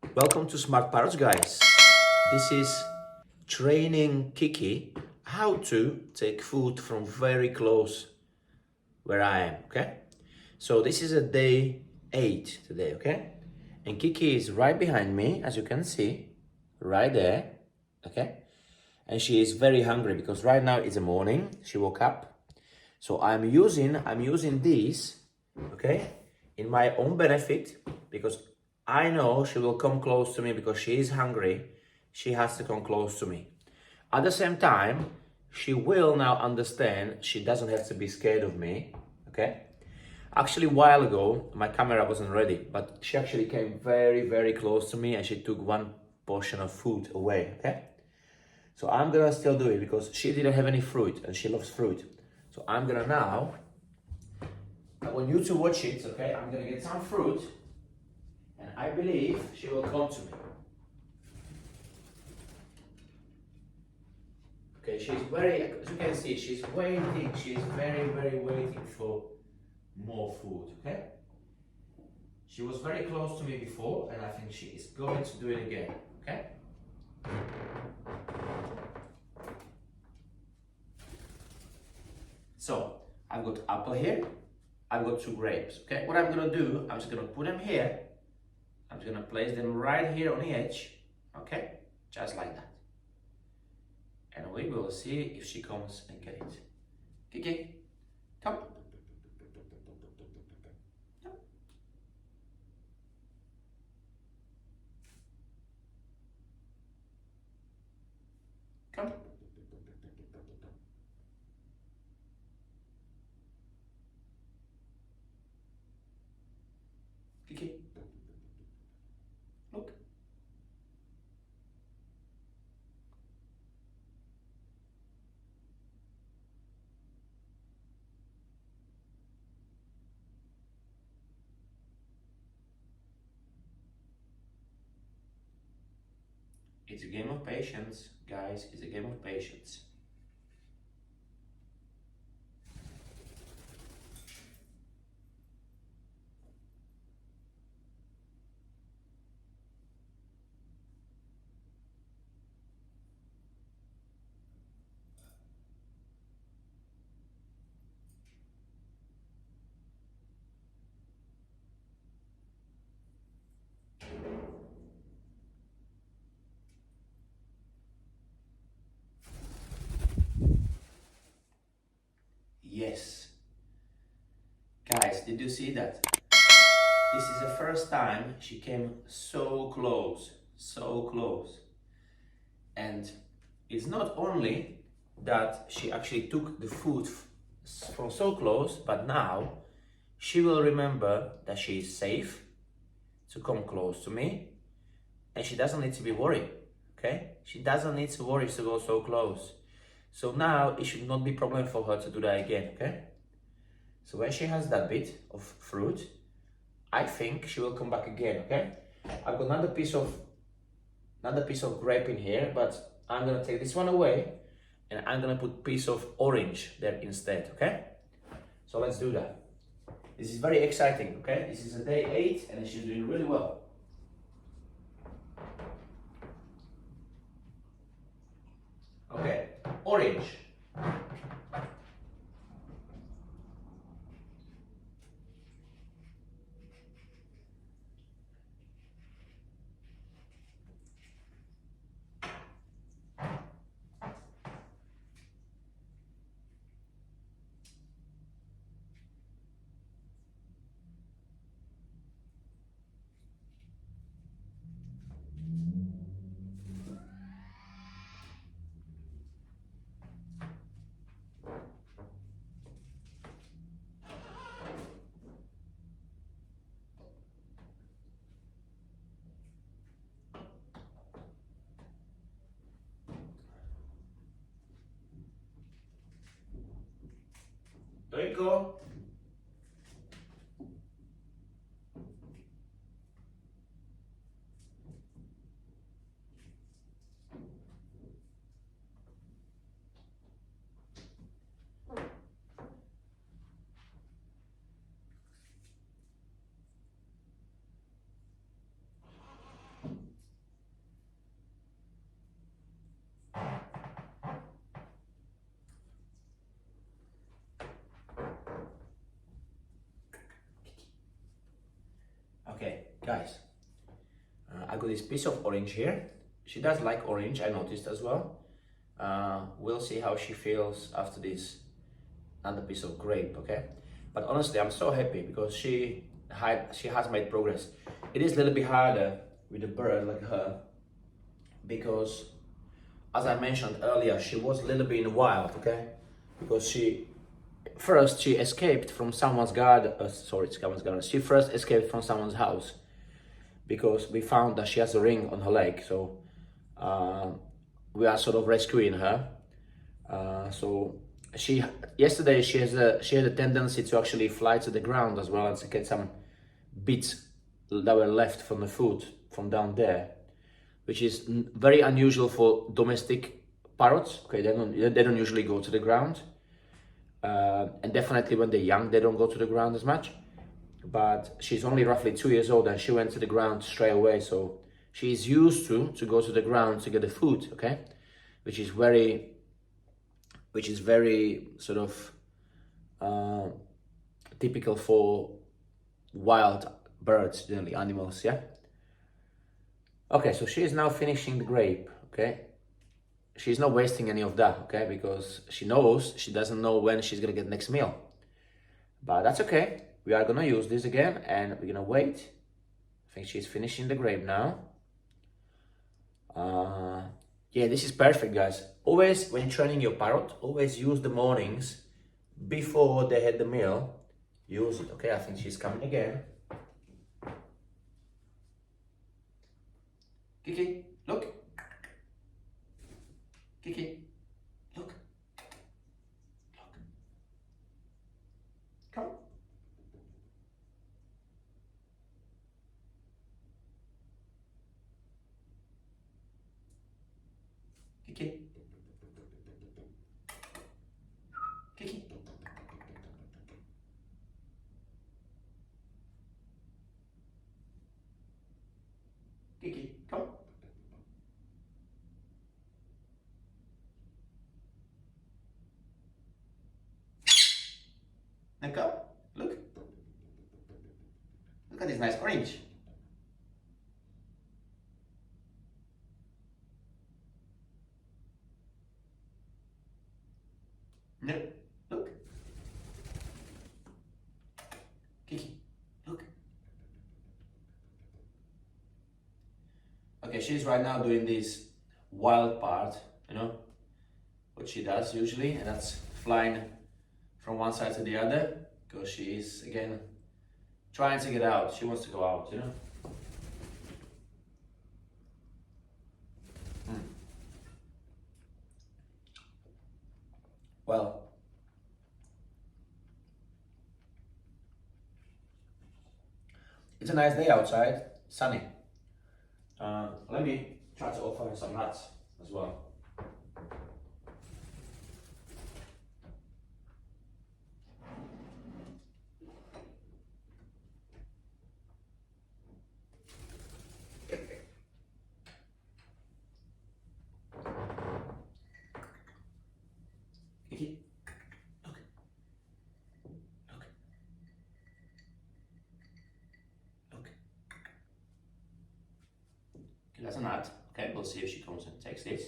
Welcome to Smart Parrots, guys. This is training Kiki how to take food from very close where I am, okay? So this is a day 8 today, okay? And Kiki is right behind me, as you can see, right there, okay? And she is very hungry because right now it's the morning. She woke up. So I'm using these, okay, in my own benefit because I know she will come close to me because she is hungry. She has to come close to me. At the same time, she will now understand she doesn't have to be scared of me, okay? Actually, a while ago, my camera wasn't ready, but she actually came very, very close to me and she took one portion of food away, okay? So I'm gonna still do it because she didn't have any fruit and she loves fruit. So I'm gonna now, I want you to watch it, okay? I'm gonna get some fruit and I believe she will come to me. Okay, she's very, as you can see, she's waiting. She's very, very waiting for more food, okay? She was very close to me before and I think she is going to do it again, okay? So, I've got apple here, I've got 2 grapes, okay? What I'm gonna do, I'm just gonna put them here. I'm just gonna place them right here on the edge, okay? Just like that. And we will see if she comes and get it. Kiki, come. Come. Kiki, look. It's a game of patience, guys. It's a game of patience. Yes. Guys, did you see that? This is the first time she came so close, so close. And it's not only that she actually took the food from so close, but now she will remember that she is safe to come close to me and she doesn't need to be worried, okay? She doesn't need to worry to go so close. So now it should not be a problem for her to do that again, okay? So when she has that bit of fruit, I think she will come back again, okay? I've got another piece of grape in here, but I'm gonna take this one away and I'm gonna put piece of orange there instead, okay? So let's do that. This is very exciting, okay? This is a day 8 and she's doing really well. Okay, orange. There you go. Guys, I got this piece of orange here. She does like orange, I noticed as well. We'll see how she feels after this another piece of grape, okay? But honestly, I'm so happy because she has made progress. It is a little bit harder with a bird like her because, as I mentioned earlier, she was a little bit in the wild, okay? Because she escaped from someone's garden. Sorry, it's someone's garden. She first escaped from someone's house because we found that she has a ring on her leg. So we are sort of rescuing her. So yesterday she had a tendency to actually fly to the ground as well and to get some bits that were left from the food from down there, which is very unusual for domestic parrots. Okay, they don't usually go to the ground, and definitely when they're young they don't go to the ground as much. But she's only roughly 2 years old and she went to the ground straight away. So she's used to go to the ground to get the food. Okay, which is very sort of typical for wild birds, generally animals, yeah? Okay, so she is now finishing the grape, okay? She's not wasting any of that, okay? Because she doesn't know when she's gonna get next meal. But that's okay. We are gonna use this again and we're gonna wait. I think she's finishing the grape now. Yeah, this is perfect, guys. Always, when training your parrot, always use the mornings before they had the meal. Use it, okay? I think she's coming again. Kiki, look. Kiki, look. Look. Come. Kiki. Kiki. Kiki, come. Now come. Look. Look at this nice orange. No. Look. Kiki, look. Okay, she's right now doing this wild part, you know, what she does usually, and that's flying from one side to the other, because she is, again, trying to get out. She wants to go out, you know. Well, it's a nice day outside, sunny. Let me try to offer her some nuts as well. Kiki, look. Look. Look. Okay, that's a nut. Okay, we'll see if she comes and takes this.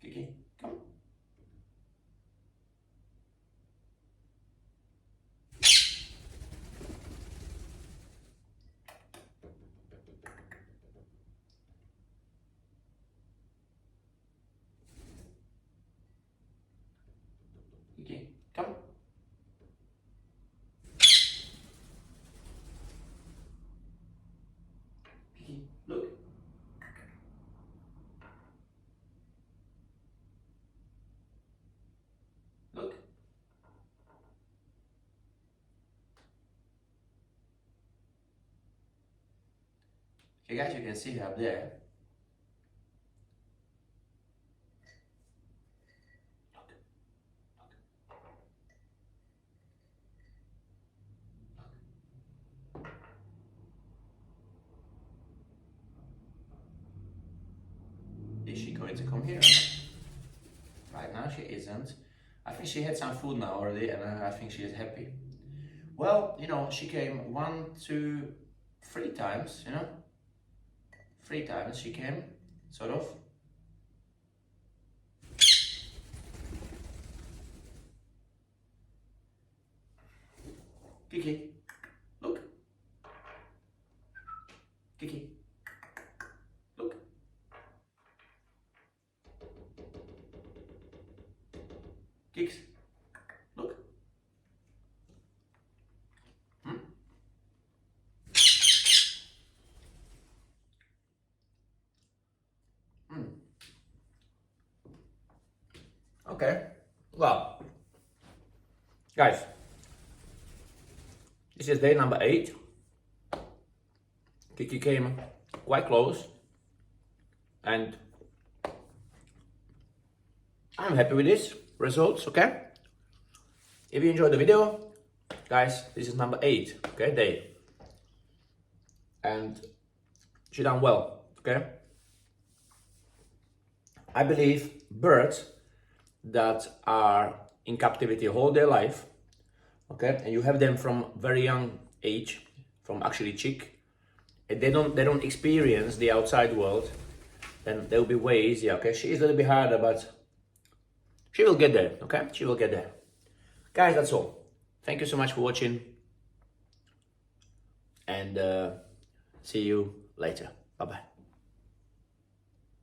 Kiki, come. Kiki, come. Kiki, look. Look. Okay, guys, you can see her up there. Look. Look. Is she going to come here? Right now she isn't. I think she had some food now already, and I think she is happy. Well, you know, she came 1, 2, 3 times, you know? 3 times she came, sort of. Kiki, look. Kiki, look. Kicks, look. Hmm? Hmm. Okay, well, guys, this is day number 8. Kiki came quite close, and I'm happy with this results, okay? If you enjoyed the video, guys, this is number 8, okay, day. And she done well, okay? I believe birds that are in captivity all their life, okay, and you have them from very young age, from actually chick, and they don't experience the outside world, then they'll be way easier, okay? She is a little bit harder, but she will get there, okay? She will get there. Guys, that's all. Thank you so much for watching, and see you later. Bye-bye.